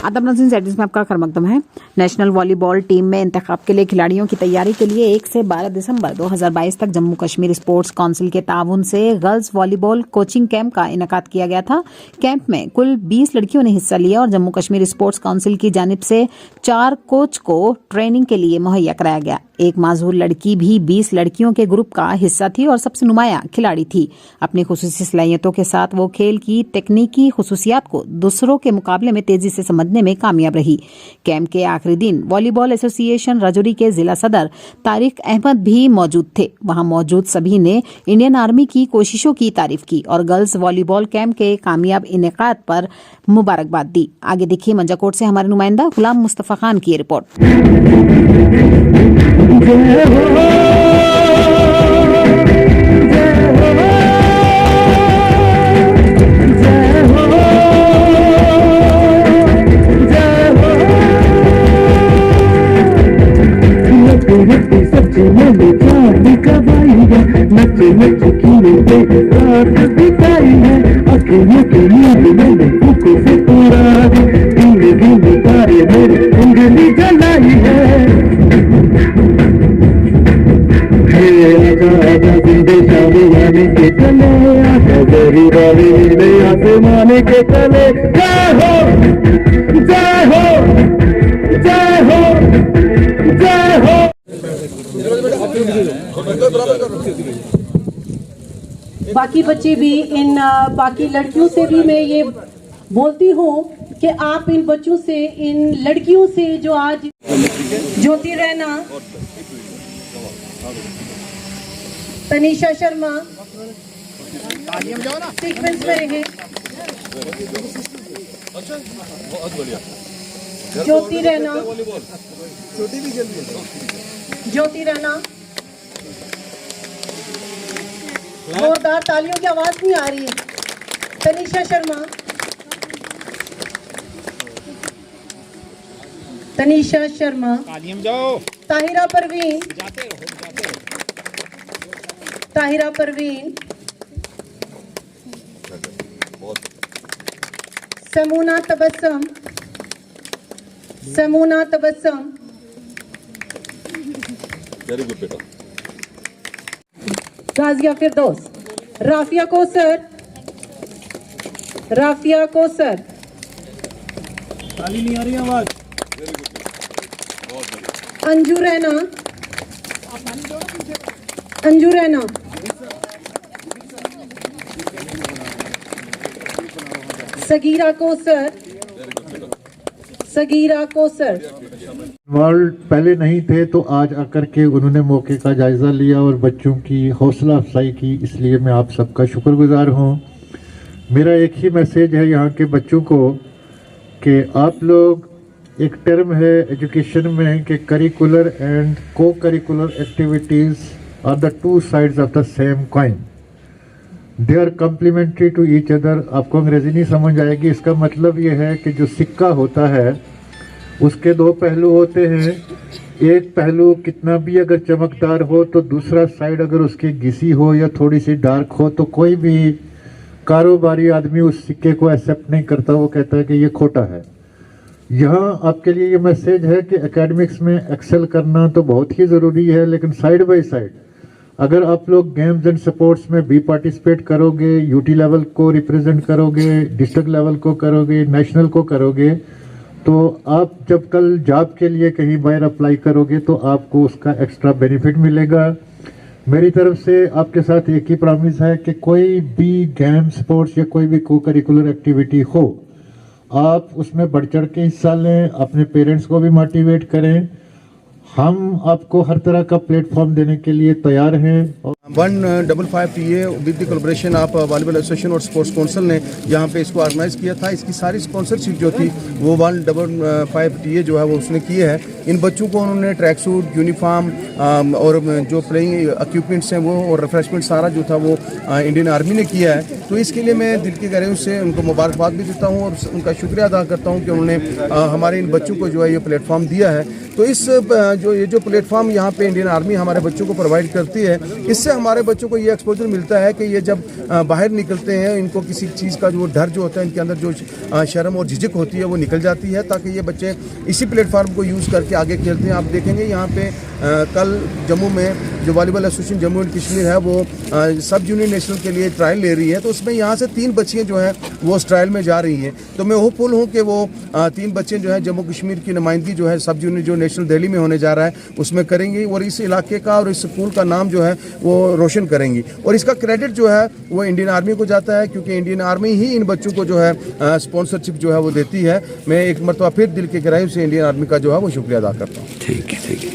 आदाब नाज़रीन, ज़ेड में आपका खैर-मक़दम है। नेशनल वॉलीबॉल टीम में इंतखाब के लिए खिलाड़ियों की तैयारी के लिए 1 से 12 दिसंबर 2022 तक जम्मू कश्मीर स्पोर्ट्स काउंसिल के ताउन से गर्ल्स वॉलीबॉल कोचिंग कैंप का इनेकाद किया गया था। कैंप में कुल 20 लड़कियों ने हिस्सा लिया और जम्मू कश्मीर स्पोर्ट्स काउंसिल की जानिब से 4 कोच को ट्रेनिंग के लिए मुहैया कराया गया। एक माजूर लड़की भी 20 लड़कियों के ग्रुप का हिस्सा थी और सबसे नुमाया खिलाड़ी थी। अपनी खुसूसी सलाहियतों के साथ वो खेल की तकनीकी खुसूसियात को दूसरों के मुकाबले में तेजी से समझने में कामयाब रही। कैंप के आखिरी दिन वॉलीबॉल एसोसिएशन राजौरी के जिला सदर तारिक अहमद भी मौजूद थे। वहां मौजूद सभी ने इंडियन आर्मी की कोशिशों की तारीफ की और गर्ल्स वॉलीबॉल कैंप के कामयाब इनेकाद पर मुबारकबाद दी। आगे देखिए मंजाकोट से हमारे नुमाइंदा गुलाम मुस्तफा खान की रिपोर्ट। सच्ची में चांदी कबाई है, नचे नचे कीने पे रात बिताई है, अखियों की नींद मैंने भूखों से उड़ा दी, धीरे धीरे तारे मेरे उंगली जलाई है। आजा जिंदे शादी आने के चले, आजा गरी वाली नीले आसमाने के तले। जय हो जय हो जय हो जय हो। बाकी बच्चे भी इन बाकी लड़कियों से भी मैं ये बोलती हूँ कि आप इन बच्चों से, इन लड़कियों से जो आज ज्योति रैना, तनीषा शर्मा सीक्वेंस में रहे, ज्योति रैना, ज्योति रैना, जोरदार तालियों की आवाज नहीं आ रही है। तनीषा शर्मा, तनीषा शर्मा, ताहिरा परवीन, ताहिरा परवीन, समूना तबस्सुम, समूना तबस्सुम, वेरी गुड बेटा, गाजिया फिरदौस, राफिया कोसर, राफिया कोसर, ताली नहीं आ रही आवाज। अंजू रैना, अंजू रैना, सगीरा कोसर, सगीरा कोसर। वर्ल्ड पहले नहीं थे तो आज आकर के उन्होंने मौके का जायज़ा लिया और बच्चों की हौसला अफजाई की, इसलिए मैं आप सबका शुक्रगुजार हूँ। मेरा एक ही मैसेज है यहाँ के बच्चों को कि आप लोग, एक टर्म है एजुकेशन में कि curricular and co curricular activities are the two sides of the same coin, they are complementary to each other. आपको अंग्रेज़ी नहीं समझ आएगी, इसका मतलब ये है कि जो सिक्का होता है उसके 2 पहलू होते हैं। एक पहलू कितना भी अगर चमकदार हो तो दूसरा साइड अगर उसकी घिसी हो या थोड़ी सी डार्क हो तो कोई भी कारोबारी आदमी उस सिक्के को एक्सेप्ट नहीं करता, वो कहता है कि ये खोटा है। यहाँ आपके लिए ये मैसेज है कि एकेडमिक्स में एक्सेल करना तो बहुत ही ज़रूरी है, लेकिन साइड बाय साइड अगर आप लोग गेम्स एंड स्पोर्ट्स में भी पार्टिसिपेट करोगे, यूटी लेवल को रिप्रेजेंट करोगे, डिस्ट्रिक्ट लेवल को करोगे, नेशनल को करोगे, तो आप जब कल जॉब के लिए कहीं बाहर अप्लाई करोगे तो आपको उसका एक्स्ट्रा बेनिफिट मिलेगा। मेरी तरफ से आपके साथ एक ही प्रॉमिस है कि कोई भी गेम, स्पोर्ट्स या कोई भी को करिकुलर एक्टिविटी हो, आप उसमें बढ़ चढ़ के हिस्सा लें, अपने पेरेंट्स को भी मोटिवेट करें। हम आपको हर तरह का प्लेटफॉर्म देने के लिए तैयार हैं। 155 TA with the collaboration of volleyball association और स्पोर्ट्स काउंसिल ने यहाँ पे इसको ऑर्गेनाइज किया था। इसकी सारी स्पॉन्सरशिप जो थी वो 155 TA जो है वो उसने की है। इन बच्चों को उन्होंने ट्रैक सूट, यूनिफॉर्म और जो प्लेइंग इक्विपमेंट्स हैं वो और रिफ्रेशमेंट सारा जो था वो इंडियन आर्मी ने किया है। तो इसके लिए मैं दिल की गहराइयों से उनको मुबारकबाद भी देता हूँ और उनका शुक्रिया अदा करता हूँ कि उन्होंने हमारे इन बच्चों को जो है ये प्लेटफॉर्म दिया है। तो इस जो प्लेटफॉर्म यहाँ पे इंडियन आर्मी हमारे बच्चों को प्रोवाइड करती है, इससे हमारे बच्चों को ये एक्सपोजर मिलता है कि ये जब बाहर निकलते हैं इनको किसी चीज़ का जो डर जो होता है, इनके अंदर जो शर्म और झिझक होती है वो निकल जाती है, ताकि ये बच्चे इसी प्लेटफॉर्म को यूज़ करके आगे खेलते हैं। आप देखेंगे यहाँ पे कल जम्मू में जो volleyball association Jammu and Kashmir है वो सब जूनियर नेशनल के लिए ट्रायल ले रही है, तो उसमें यहाँ से 3 बच्चियाँ जो हैं वो उस ट्रायल में जा रही हैं। तो मैं होपफुल हूँ कि वो 3 बच्चे जो हैं जम्मू कश्मीर की नुमाइंदगी जो है सब जूनियर जो नेशनल दिल्ली में होने जा रहा है उसमें करेंगी और इस इलाके का और इस स्कूल का नाम जो है वो रोशन करेंगी। और इसका क्रेडिट जो है वो इंडियन आर्मी को जाता है, क्योंकि इंडियन आर्मी ही इन बच्चों को जो है स्पॉन्सरशिप जो है वो देती है। मैं एक मरतबा फिर दिल के गहराई से इंडियन आर्मी का जो है वो शुक्रिया अदा करता हूँ। ठीक है, ठीक है।